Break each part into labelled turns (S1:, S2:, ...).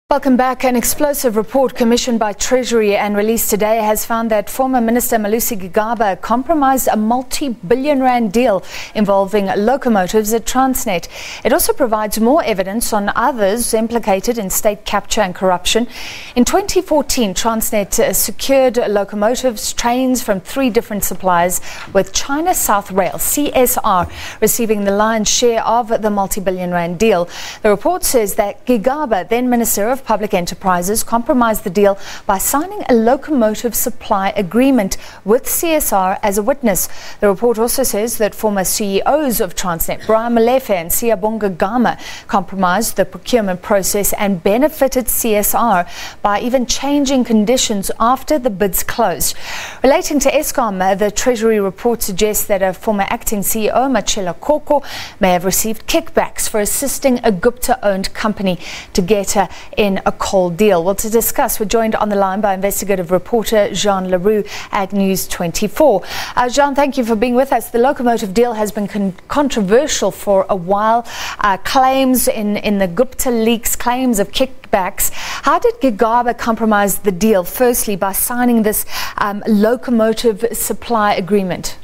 S1: Welcome back. An explosive report commissioned by Treasury and released today has found that former Minister Malusi Gigaba compromised a multi-billion rand deal involving locomotives at Transnet. It also provides more evidence on others implicated in state capture and corruption. In 2014, Transnet secured locomotives, trains from 3 different suppliers, with China South Rail, CSR, receiving the lion's share of the multi-billion rand deal. The report says that Gigaba, then Minister of Public Enterprises, compromised the deal by signing a locomotive supply agreement with CSR as a witness. The report also says that former CEOs of Transnet, Molefe and Siyabonga Gama, compromised the procurement process and benefited CSR by even changing conditions after the bids closed. Relating to Eskom, the Treasury report suggests that a former acting CEO, Matshela Koko, may have received kickbacks for assisting a Gupta-owned company, Tegeta, in a coal deal. Well, to discuss, we're joined on the line by investigative reporter Jean Roux at News 24. Jean, thank you for being with us. The locomotive deal has been controversial for a while. Claims in the Gupta leaks, claims of kickbacks. How did Gigaba compromise the deal, firstly, by signing this locomotive supply agreement?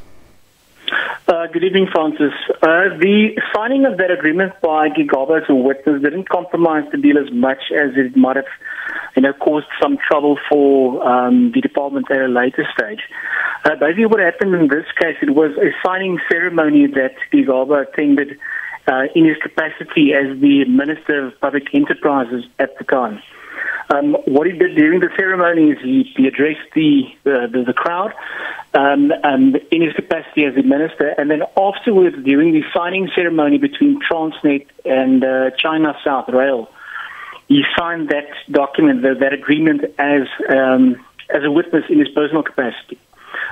S2: Good evening, Francis. The signing of that agreement by Gigaba as a witness didn't compromise the deal as much as it might have, caused some trouble for the department at a later stage. Basically, what happened in this case, it was a signing ceremony that Gigaba attended in his capacity as the Minister of Public Enterprises at the time. What he did during the ceremony is he addressed the crowd in his capacity as the minister, and then afterwards, during the signing ceremony between Transnet and China South Rail, he signed that document, that agreement, as a witness in his personal capacity.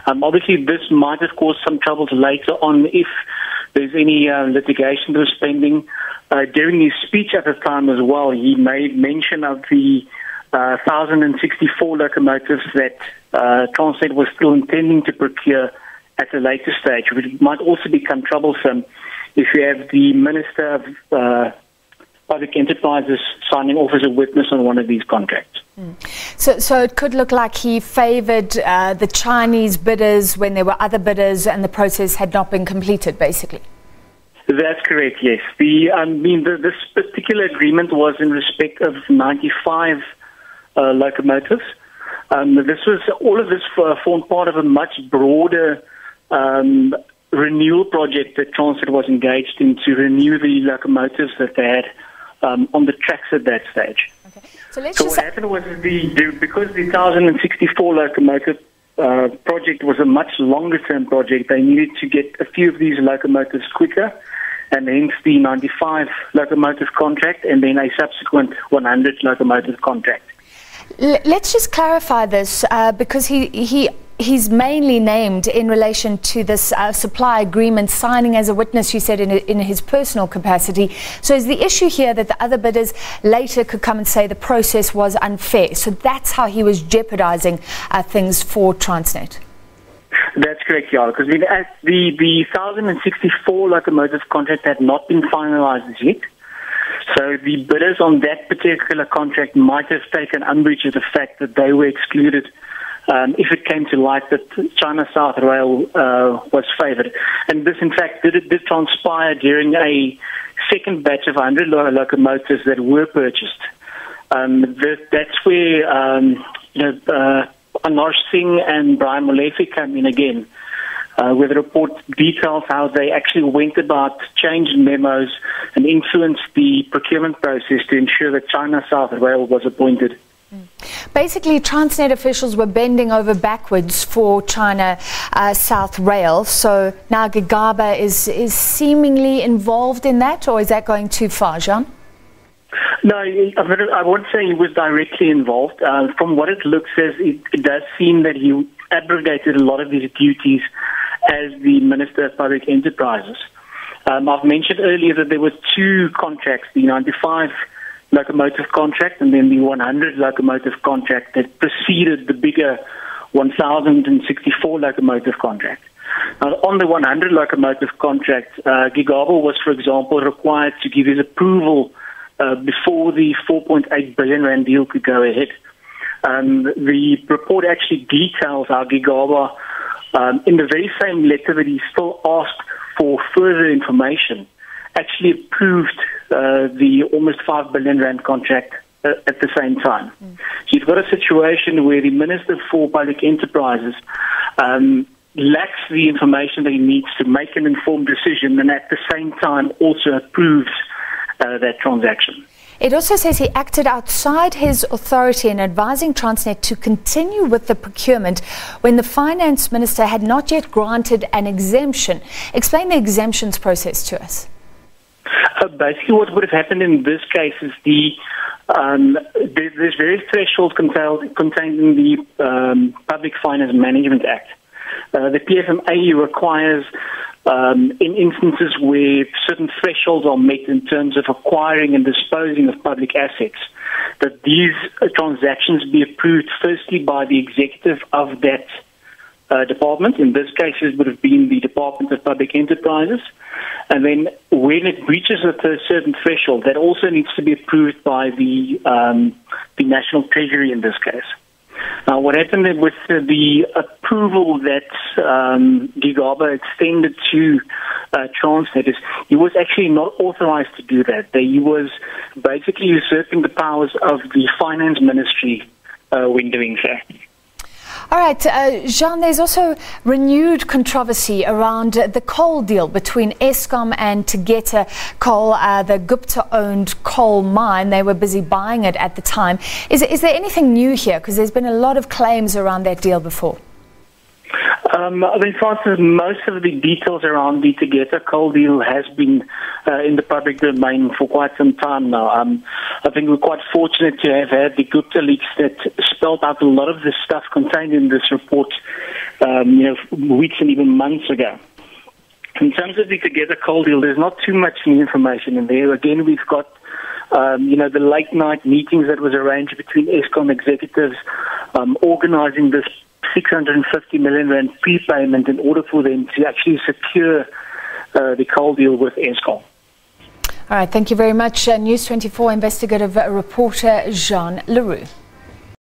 S2: Obviously, this might have caused some troubles later on if there's any litigation that was pending. During his speech at the time as well, he made mention of the 1,064 locomotives that Transnet was still intending to procure at a later stage, which might also become troublesome if you have the Minister of Public Enterprises signing off as a witness on one of these contracts.
S1: So it could look like he favoured the Chinese bidders when there were other bidders and the process had not been completed, basically.
S2: That's correct, yes. This particular agreement was in respect of 95 locomotives. All of this formed part of a much broader renewal project that Transnet was engaged in to renew the locomotives that they had on the tracks at that stage.
S1: Okay.
S2: So what happened was because the 1,064 locomotive project was a much longer-term project, they needed to get a few of these locomotives quicker, and hence the 95 locomotive contract and then a subsequent 100 locomotive contract.
S1: Let's just clarify this because he's mainly named in relation to this supply agreement, signing as a witness, you said, in his personal capacity. So is the issue here that the other bidders later could come and say the process was unfair? So that's how he was jeopardizing things for Transnet?
S2: That's correct, yeah, because the 1,064 locomotive contract had not been finalized as yet. So the bidders on that particular contract might have taken umbrage at the fact that they were excluded if it came to light that China South Rail was favoured. And this, in fact, did transpire during a second batch of 100 locomotives that were purchased. That's where Anor Singh and Molefe come in again, where the report details how they actually went about changing memos and influenced the procurement process to ensure that China South Rail was appointed.
S1: Basically, Transnet officials were bending over backwards for China South Rail. So now Gigaba is seemingly involved in that, or is that going too far, Jean?
S2: No, I won't say he was directly involved. From what it looks as, it does seem that he abrogated a lot of his duties as the Minister of Public Enterprises. I've mentioned earlier that there were 2 contracts, the 95 locomotive contract and then the 100 locomotive contract that preceded the bigger 1,064 locomotive contract. Now, on the 100 locomotive contract, Gigaba was, for example, required to give his approval before the 4.8 billion rand deal could go ahead. The report actually details how Gigaba, in the very same letter that he still asked for further information, actually approved the almost 5 billion rand contract at the same time. So you've got a situation where the Minister for Public Enterprises lacks the information that he needs to make an informed decision, and at the same time also approves that transaction.
S1: It also says he acted outside his authority in advising Transnet to continue with the procurement when the Finance Minister had not yet granted an exemption. Explain the exemptions process to us.
S2: Basically, what would have happened in this case is there's various thresholds contained in the Public Finance Management Act. The PFMA requires, in instances where certain thresholds are met in terms of acquiring and disposing of public assets, that these transactions be approved firstly by the executive of that department. In this case, it would have been the Department of Public Enterprises. And then when it reaches a certain threshold, that also needs to be approved by the National Treasury in this case. Now, what happened with the approval that Gigaba extended to Transnet is he was actually not authorized to do that. He was basically usurping the powers of the Finance Ministry when doing so.
S1: All right, Jean, there's also renewed controversy around the coal deal between Eskom and Tegeta coal, the Gupta-owned coal mine. They were busy buying it at the time. Is there anything new here? Because there's been a lot of claims around that deal before.
S2: I think, Francis, most of the details around the Tegeta coal deal has been in the public domain for quite some time now. I think we're quite fortunate to have had the Gupta leaks that spelled out a lot of the stuff contained in this report, weeks and even months ago. In terms of the Tegeta coal deal, there's not too much new information in there. Again, we've got the late night meetings that was arranged between Eskom executives, organizing this 650 million rand prepayment in order for them to actually secure the coal deal with Eskom.
S1: All right, thank you very much. News 24 investigative reporter Jean Roux.